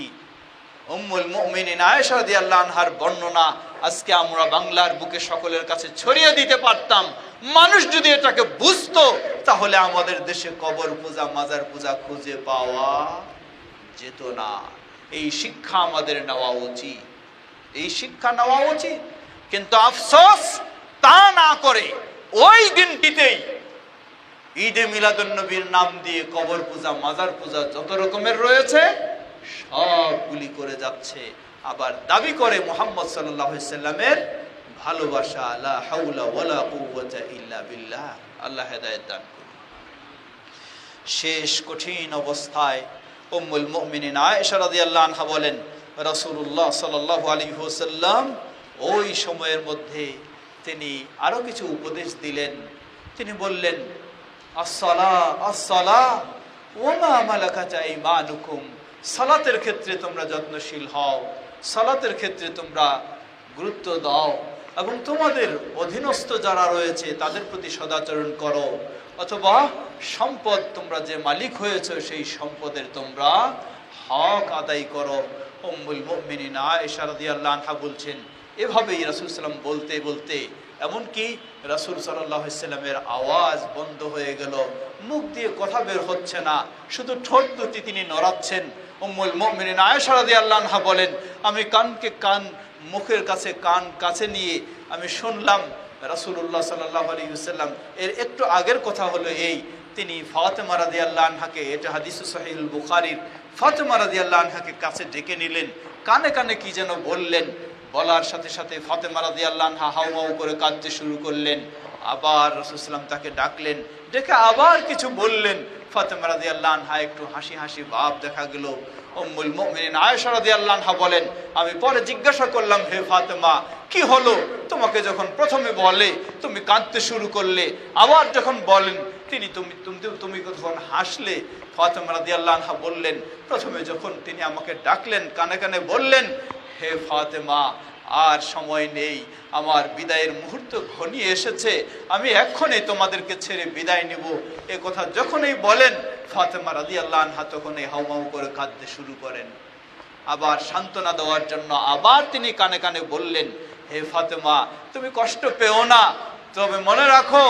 উম্মুল মুমিনিন আয়েশা রাদিয়াল্লাহু আনহার বর্ণনা আজকে আমরা বাংলার বুকে সকলের কাছে ছড়িয়ে দিতে পারতাম, মানুষ যদি এটাকে বুঝতো, তাহলে আমাদের দেশে কবর পূজা মাজার পূজা খুঁজে পাওয়া যেত না। এই শিক্ষা আমাদের নেওয়া উচিত, এই শিক্ষা নেওয়া উচিত। কিন্তু আফসোস, তা না করে ওই দিনটিতেই ঈদে মিলাদুন নবীর নাম দিয়ে কবর পূজা মাজার পূজা যত রকমের রয়েছে সবগুলি করে যাচ্ছে, আবার দাবি করে মুহাম্মদ সাল্লাল্লাহু আলাইহি সাল্লামের ভালোবাসা। লা হাওলা ওয়ালা কুওয়াতা ইল্লা বিল্লাহ। আল্লাহ হেদায়েত দান করুন। শেষ কঠিন অবস্থায় উম্মুল মুমিনিন আয়েশা রাদিয়াল্লাহু আনহা বলেন, রাসূলুল্লাহ সাল্লাল্লাহু আলাইহি ওয়াসাল্লাম ওই সময়ের মধ্যে তিনি আরো কিছু উপদেশ দিলেন। তিনি বললেন, আসসালাহ আসসালাহ ওয়া মা মালাকাত আইমানুকুম, সালাতের ক্ষেত্রে তোমরা যত্নশীল হও, সালাতের ক্ষেত্রে তোমরা গুরুত্ব দাও এবং তোমাদের অধীনস্থ যারা রয়েছে তাদের প্রতি সদাচরণ করো, অথবা সম্পদ তোমরা যে মালিক হয়েছে সেই সম্পদের তোমরা হক আদায় করো। উম্মুল মুমিনিন আয়েশা রাদিয়াল্লাহু আনহা বলছেন, এভাবেই রাসূল সাল্লাল্লাহু আলাইহি ওয়াসাল্লাম বলতে এমনকি রাসূল সাল্লাল্লাহু আলাইহি ওয়াসাল্লামের আওয়াজ বন্ধ হয়ে গেল, মুখ দিয়ে কথা বের হচ্ছে না, শুধু ঠোঁট দুটি তিনি নড়াচ্ছেন। উম্মুল মুমিনিন আয়েশা রাদিয়াল্লাহু আনহা বলেন, আমি মুখের কাছে কান কাছে নিয়ে আমি শুনলাম রাসূলুল্লাহ সাল্লাল্লাহু আলাইহি ওয়াসাল্লাম এর একটু আগের কথা হলো এই, তিনি ফাতেমা রাদিয়াল্লাহু আনহাকে, এটা হাদিস সহিহুল বুখারীর, ফাতেমা রাদিয়াল্লাহু আনহাকে কাছে ডেকে নিলেন, কানে কানে কি যেন বললেন, বলার সাথে সাথে ফাতেমা রাদিয়াল্লাহু আনহা হাউমাউ করে কাঁদতে শুরু করলেন। আবার রাসূল সাল্লাল্লাহু আলাইহি ওয়াসাল্লাম তাকে ডাকলেন, ডেকে আবার কিছু বললেন। ফাতেমা রাদিয়াল্লাহু আনহা একটু হাসি হাসি ভাব দেখা গেল। উম্মুল মুমিনিন আয়েশা রাদিয়াল্লাহু আনহা বলেন, আমি পরে জিজ্ঞাসা করলাম, হে ফাতেমা কি হলো? তোমাকে যখন প্রথমে বলে তুমি কাঁদতে শুরু করলে, আবার যখন বলেন তুমি যখন হাসলে। ফাতেমা রাদিয়াল্লাহু আনহা বললেন, প্রথমে যখন তিনি আমাকে ডাকলেন কানে কানে বললেন, হে ফাতেমা আর সময় নেই, আমার বিদায়ের মুহূর্ত ঘনিয়ে এসেছে, আমি এক্ষুনি তোমাদেরকে ছেড়ে বিদায় নেব। এ কথা যখনই বলেন ফাতেমা রাদিয়াল্লাহু আনহা তখনই হাউমাউ করে কাঁদতে শুরু করেন। আবার সান্ত্বনা দেওয়ার জন্য আবার তিনি কানে কানে বললেন, হে ফাতেমা তুমি কষ্ট পেও না, তবে মনে রাখো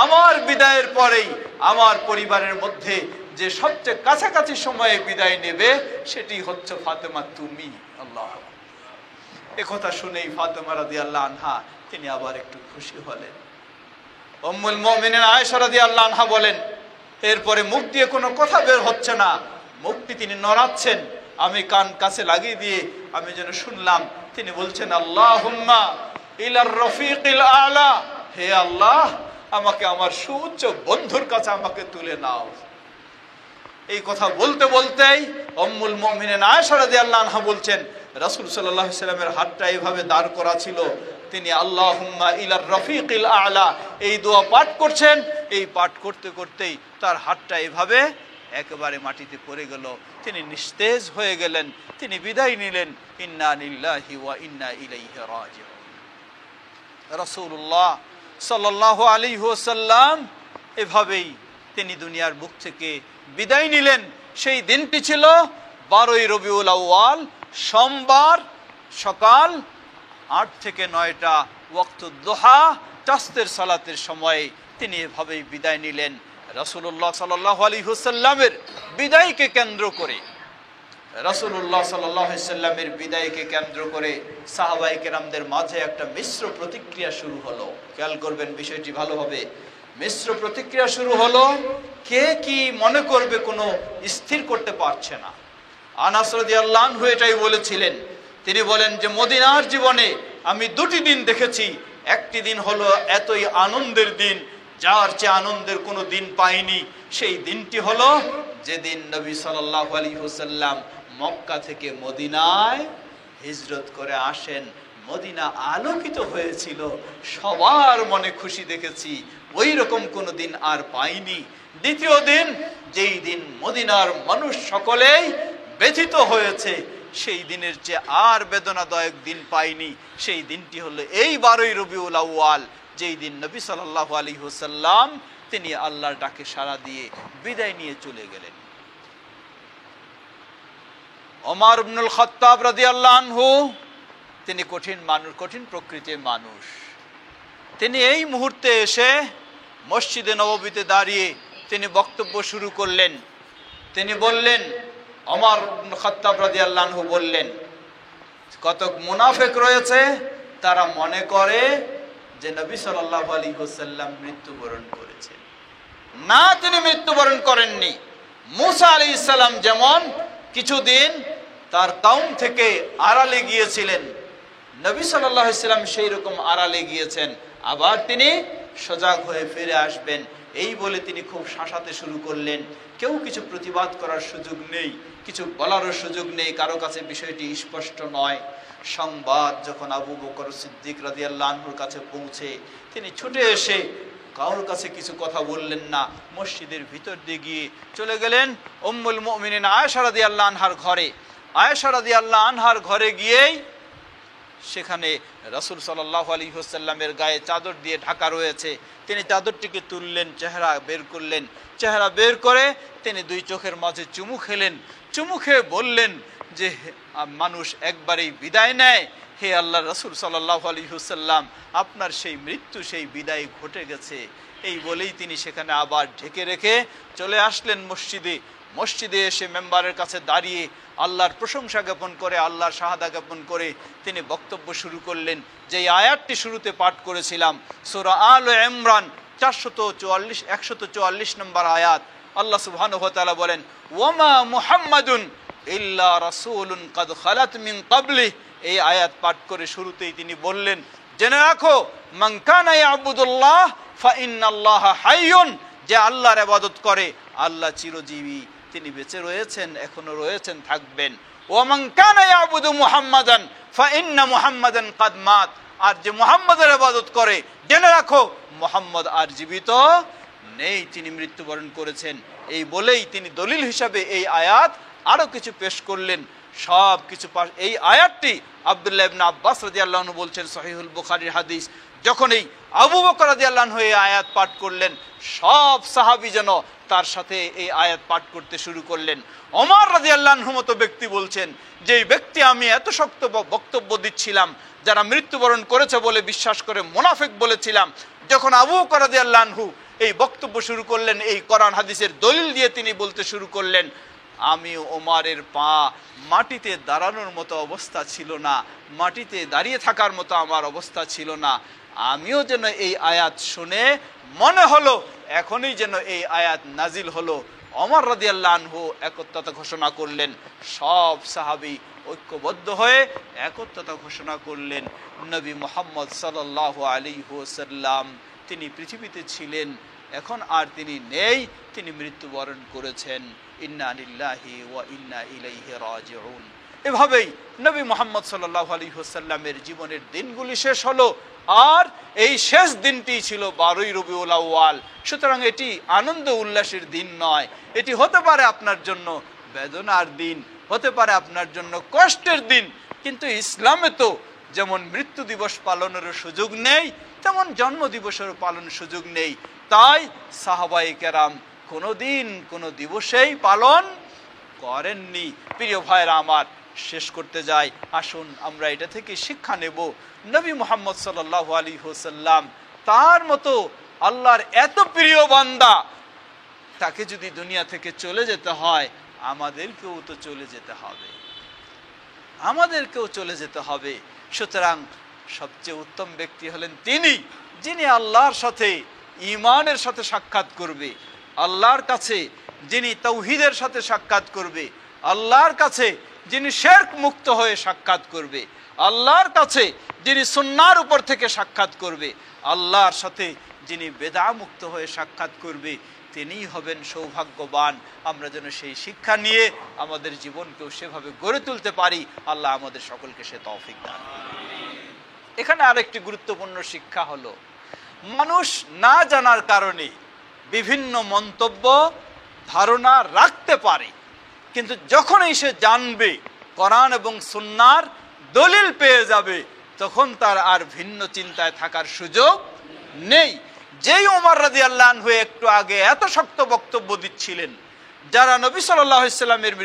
আমার বিদায়ের পরেই আমার পরিবারের মধ্যে যে সবচেয়ে কাছাকাছি সময়ে বিদায় নেবে সেটি হচ্ছে ফাতেমা তুমি। আল্লাহ, এ কথা শুনেই ফাতেমা রাদিয়াল্লাহু আনহা তিনি আবার একটু খুশি হলেন। উম্মুল মুমিনিন আয়েশা রাদিয়াল্লাহু আনহা বলেন, এরপরে মুখ দিয়ে কোনো কথা বের হচ্ছে না, মুখটি তিনি নড়াচ্ছেন। আমি কান কাছে লাগিয়ে দিয়ে আমি যেন শুনলাম তিনি বলছেন, আল্লাহুম্মা ইলার রফিকিল আলা, হে আল্লাহ আমাকে আমার সুউচ্চ বন্ধুর কাছে আমাকে তুলে নাও। এই কথা বলতে বলতেই উম্মুল মুমিনিন আয়েশা রাদিয়াল্লাহু আনহা বলছেন, রাসূল সাল্লাল্লাহু আলাইহি ওয়াসাল্লামের হাতটা এইভাবে দাঁড় করা ছিল, তিনি আল্লাহুম্মা ইলার রফিকিল আলা এই দোয়া পাঠ করছেন। এই পাঠ করতে করতেই তার হাতটা এভাবে একেবারে মাটিতে পড়ে গেল, তিনি নিস্তেজ হয়ে গেলেন, তিনি বিদায় নিলেন। ইন্না লিল্লাহি ওয়া ইন্না ইলাইহি রাজিউন। রাসূলুল্লাহ সাল্লাল্লাহু আলাইহি ওয়াসাল্লাম এভাবেই তিনি দুনিয়ার বুক থেকে বিদায় নিলেন। সেই দিনটি ছিল 12ই রবিউল আউয়াল, সোমবার, সকাল 8 থেকে 9টা ওয়াক্তুদ দুহা, তাসতের সালাতের সময়ে তিনি এভাবেই বিদায় নিলেন। রাসূলুল্লাহ সাল্লাল্লাহু আলাইহি ওয়াসাল্লামের বিদায়কে কেন্দ্র করে, রাসূলুল্লাহ সাল্লাল্লাহু আলাইহি ওয়াসাল্লামের বিদায়কে কেন্দ্র করে সাহাবায়ে কেরামদের মাঝে একটা মিশ্র প্রতিক্রিয়া শুরু হলো। খেয়াল করবেন বিষয়টি ভালোভাবে, মিশ্র প্রতিক্রিয়া শুরু হলো। কে কি মনে করবে কোনো স্থির করতে পারছে না। আনাস রাদিয়াল্লাহু আনহু এটাই বলেছিলেন, তিনি বলেন যে মদিনার জীবনে আমি 2টি দিন দেখেছি, একটি দিন হলো এতই আনন্দের দিন যার চেয়ে আনন্দের কোনো দিন পাইনি। সেই দিনটি হলো যেদিন নবী সাল্লাল্লাহু আলাইহি ওয়াসাল্লাম মক্কা থেকে মদিনায় হিজরত করে আসেন, মদিনা আলোকিত হয়েছিল, সবার মনে খুশি দেখেছি, ওই রকম কোনো দিন আর পাইনি। দ্বিতীয় দিন, যেই দিন মদিনার মানুষ সকলেই ব্যথিত হয়েছে, সেই দিনের যে আর বেদনাদায়ক দিন পাইনি, সেই দিনটি হলো এই 12ই রবিউল আউয়াল, যেই দিন নবী সাল্লাল্লাহু আলাইহি ওয়াসাল্লাম তিনি আল্লাহর ডাকে সাড়া দিয়ে বিদায় নিয়ে চলে গেলেন। ওমর ইবনুল খাত্তাব রাদিয়াল্লাহু আনহু, তিনি কঠিন প্রকৃতির মানুষ। তিনি এই মুহূর্তে এসে মসজিদে নববীতে দাঁড়িয়ে তিনি বক্তব্য শুরু করলেন। তিনি বললেন, ওমর ইবনুল খাত্তাব রাদিয়াল্লাহু আনহু বললেন, কত মুনাফিক রয়েছে, তারা মনে করে যে নবী সাল্লাল্লাহু আলাইহি ওয়াসাল্লাম মৃত্যুবরণ করেছেন। না, তিনি মৃত্যুবরণ করেননি। মুসা আলাইহিস সালাম যেমন কিছুদিন তার কওম থেকে আড়ালে গিয়েছিলেন, নবী সাল্লাল্লাহু আলাইহি ওয়াসাল্লাম সেই রকম আড়ালে গিয়েছেন, আবার তিনি সজাগ হয়ে ফিরে আসবেন। এই বলে তিনি খুব শাসাতে শুরু করলেন। কেউ কিছু প্রতিবাদ করার সুযোগ নেই, কিছু বলারও সুযোগ নেই, কারো কাছে বিষয়টি স্পষ্ট নয়। সংবাদ যখন আবু বকর সিদ্দিক রাদিয়াল্লাহু আনহুর কাছে পৌঁছে, তিনি ছুটে এসে কারোর কাছে কিছু কথা বললেন না, মসজিদের ভিতর দিয়ে গিয়ে চলে গেলেন উম্মুল মুমিনিন আয়েশা রাদিয়াল্লাহু আনহার ঘরে। আয়েশা রাদিয়াল্লাহু আনহার ঘরে গিয়েই সেখানে রাসূল সাল্লাল্লাহু আলাইহি ওয়াসাল্লামের গায়ে চাদর দিয়ে ঢাকা রয়েছে, তিনি চাদরটিকে তুললেন, চেহারা বের করলেন, চেহারা বের করে তিনি দুই চোখের মাঝে চুমু খেলেন। চুমু খেয়ে বললেন যে মানুষ একবারেই বিদায় নেয়, হে আল্লাহ রাসূল সাল্লাল্লাহু আলাইহি ওয়াসাল্লাম, আপনার সেই মৃত্যু, সেই বিদায় ঘটে গেছে। এই বলেই তিনি সেখানে আবার ঢেকে রেখে চলে আসলেন মসজিদে। মসজিদে এসে মেম্বারের কাছে দাঁড়িয়ে আল্লাহর প্রশংসা জ্ঞাপন করে, আল্লাহর শাহাদা জ্ঞাপন করে তিনি বক্তব্য শুরু করলেন। যে আয়াতটি শুরুতে পাঠ করেছিলাম, সূরা আলে ইমরান 144 নম্বর আয়াত, আল্লাহ সুবহানাহু ওয়া তাআলা বলেন, ওয়ামা মুহাম্মাদুন ইল্লা রাসূলুন কাদ খালাত মিন ক্বাবলি। এই আয়াত পাঠ করে শুরুতেই তিনি বললেন, জেনে রাখো, মান কানা ইয়াবুদুল্লাহ ফা ইন্নাল্লাহা হাইয়ুন, যে আল্লাহর ইবাদত করে, আল্লাহ চিরজীবী, তিনি বেঁচে রয়েছেন, এখনো রয়েছেন, থাকবেন। ওয়া মান কানা ইয়াবুদু মুহাম্মাদান ফা ইন্না মুহাম্মাদান কাদ মাত, আর যে মুহাম্মাদের ইবাদত করে, জেনে রাখো মুহাম্মদ আর জীবিত নেই, তিনি মৃত্যুবরণ করেছেন। এই বলেই তিনি দলিল হিসাবে এই আয়াত আরো কিছু পেশ করলেন। সব কিছু এই আয়াতটি আব্দুল্লাহ ইবনে আব্বাস রাদিয়াল্লাহু আনহু বলছেন, সহিহুল বুখারীর হাদিস, যখন এই আবু বকর রাদিয়াল্লাহু আনহু এই আয়াত পাঠ করলেন, সব সাহাবী যেন তার সাথে এই আয়াত পাঠ করতে শুরু করলেন। ওমর রাদিয়াল্লাহু আনহু মতো ব্যক্তি বলছেন, যে ব্যক্তি আমি এত শক্ত বক্তব্য দিচ্ছিলাম, যারা মৃত্যুবরণ করেছে বলে বিশ্বাস করে মুনাফিক বলেছিলাম, যখন আবু বকর রাদিয়াল্লাহু আনহু এই বক্তব্য শুরু করলেন, এই কোরআন হাদিসের দলিল দিয়ে তিনি বলতে শুরু করলেন, আমি ওমরের পা মাটিতে দাঁড়ানোর মতো অবস্থা ছিল না, মাটিতে দাঁড়িয়ে থাকার মতো আমার অবস্থা ছিল না। আমিও যেন এই আয়াত শুনে মনে হলো এখনই যেন এই আয়াত নাজিল হলো। ওমর রাদিয়াল্লাহু আনহু একত্রতা ঘোষণা করলেন, সব সাহাবী ঐক্যবদ্ধ হয়ে একত্রতা ঘোষণা করলেন, নবী মুহাম্মদ সাল্লাল্লাহু আলাইহি ওয়াসাল্লাম তিনি পৃথিবীতে ছিলেন, এখন আর তিনি নেই, তিনি মৃত্যুবরণ করেছেন। ইন্না লিল্লাহি ওয়া ইন্না ইলাইহি রাজিউন। এভাবেই নবী মুহাম্মদ সাল্লাল্লাহু আলাইহি ওয়াসাল্লামের জীবনের দিনগুলি শেষ হলো, আর এই শেষ দিনটি ছিল 12ই রবিউল আউয়াল। সুতরাং এটি আনন্দ উল্লাসের দিন নয়, এটি হতে পারে আপনার জন্য বেদনার দিন, হতে পারে আপনার জন্য কষ্টের দিন, কিন্তু ইসলামে তো যেমন মৃত্যু দিবস পালনেরও সুযোগ নেই, তেমন জন্ম দিবসেরও পালনের সুযোগ নেই। তাই সাহাবায়ে কেরাম কোনোদিন কোনো দিবসেই পালন করেননি। প্রিয় ভাইরা আমার, শেষ করতে যাই, আসুন আমরা এটা থেকে শিক্ষা নেব। নবী মুহাম্মদ সাল্লাল্লাহু আলাইহি ওয়াসাল্লাম তার মতো আল্লাহর এত প্রিয় বান্দা, তাকে যদি দুনিয়া থেকে চলে যেতে হয়, আমাদেরকেও তো চলে যেতে হবে, আমাদেরকেও চলে যেতে হবে। সুতরাং সবচেয়ে উত্তম ব্যক্তি হলেন তিনি, যিনি আল্লাহর সাথে ঈমানের সাথে সাক্ষাৎ করবে, আল্লাহর কাছে যিনি তাওহীদের সাথে সাক্ষাৎ করবে, আল্লাহর কাছে যিনি শিরক মুক্ত হয়ে সাক্ষাৎ করবে, আল্লাহর কাছে যিনি সুন্নাহর উপর থেকে সাক্ষাৎ করবে, আল্লাহর সাথে যিনি বেদা মুক্ত হয়ে সাক্ষাৎ করবে, তিনিই হবেন সৌভাগ্যবান। আমরা যেন সেই শিক্ষা নিয়ে আমাদের জীবনকেও সেভাবে গড়ে তুলতে পারি। আল্লাহ আমাদের সকলকে সে তৌফিক দান করুন। এখানে আরেকটি গুরুত্বপূর্ণ শিক্ষা হলো, মানুষ না জানার কারণে বিভিন্ন মন্তব্য ধারণা রাখতে পারে, কিন্তু যখনই সে জানবে, কোরআন এবং সুন্নাহর দলিল পেয়ে যাবে, তখন তার আর ভিন্ন চিন্তায় থাকার সুযোগ নেই। যেই ওমর রাদিয়াল্লাহু আনহু একটু আগে এত শক্ত বক্তব্য দিচ্ছিলেন, যারা নবী সাল্লাল্লাহু আলাইহি সাল্লামের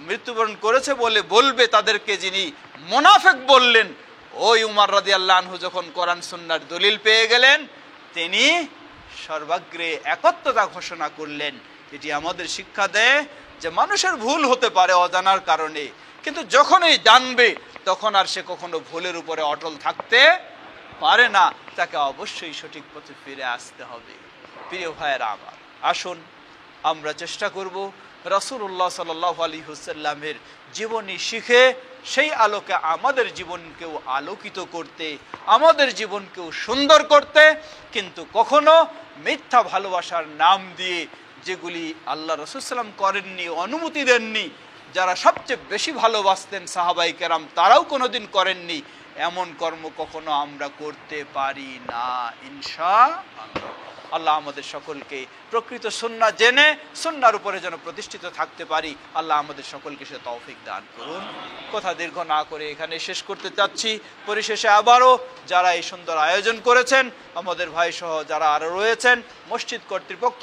মৃত্যুবরণ করেছে বলে বলবে তাদেরকে যিনি মুনাফিক বললেন, ওই উমর রাদিয়াল্লাহু আনহু যখন কোরআন সুন্নাহর দলিল পেয়ে গেলেন, তিনি সর্বাগ্রে একত্বতা ঘোষণা করলেন। এটি আমাদের শিক্ষা দেয় যে মানুষের ভুল হতে পারে অজানার কারণে, কিন্তু যখনই জানবে তখন আর সে কখনো ভুলের উপরে অটল থাকতে পারে না, তাকে অবশ্যই সঠিক পথে ফিরে আসতে হবে। প্রিয় ভাইয়েরা আমার, আসুন আমরা চেষ্টা করব রাসূলুল্লাহ সাল্লাল্লাহু আলাইহি ওয়াসাল্লামের জীবনী শিখে সেই আলোকে আমাদের জীবনকেও আলোকিত করতে, আমাদের জীবনকেও সুন্দর করতে, কিন্তু কখনো মিথ্যা ভালোবাসার নাম দিয়ে যেগুলি আল্লাহ রাসূল সাল্লাল্লাহু আলাইহি ওয়াসাল্লাম করেননি, অনুমতি দেননি, যারা সবচেয়ে বেশি ভালোবাসতেন সাহাবায়ে কেরাম তারাও কোনোদিন করেননি, এমন কর্ম কখনো আমরা করতে পারি না ইনশাআল্লাহ। আল্লাহ আমাদের সকলকে প্রকৃত সুন্নাহ জেনে সুন্নাহর উপরে যেন প্রতিষ্ঠিত থাকতে পারি, আল্লাহ আমাদের সকলকে সে তৌফিক দান করুন। কথা দীর্ঘ না করে এখানে শেষ করতে চাচ্ছি। পরিশেষে আবারও যারা এই সুন্দর আয়োজন করেছেন, আমাদের ভাই সহ যারা আরো রয়েছেন, মসজিদ কর্তৃপক্ষ,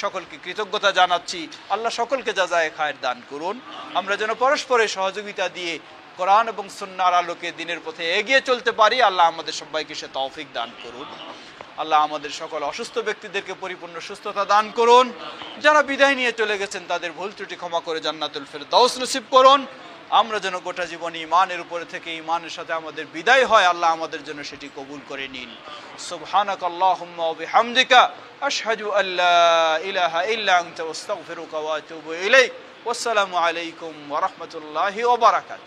সকলকে কৃতজ্ঞতা জানাচ্ছি। আল্লাহ সকলকে জাযায়ে খায়ের দান করুন। আমরা যেন পরস্পরের সহযোগিতা দিয়ে কোরআন এবং সুন্নাহর আলোকে দিনের পথে এগিয়ে চলতে পারি, আল্লাহ আমাদের সবাইকে সে তৌফিক দান করুন। আল্লাহ আমাদের সকল অসুস্থ ব্যক্তিদেরকে পরিপূর্ণ সুস্থতা দান করুন। যারা বিদায় নিয়ে চলে গেছেন তাদের ভুল ত্রুটি ক্ষমা করে জান্নাতুল ফেরদাউস নসিব করুন। আমরা যেন গোটা জীবন ঈমানের উপরে থেকে ঈমানের সাথে আমাদের বিদায় হয়, আল্লাহ আমাদের জন্য সেটি কবুল করে নিন। সুবহানাকাল্লাহুম্মা ওয়া বিহামদিকা আশহাদু আল্লা ইলাহা ইল্লা আনতা আস্তাগফিরুকা ওয়া আতুবু ইলাইক। ওয়াসসালামু আলাইকুম ওয়া রাহমাতুল্লাহি ওয়া বারাকাতুহু।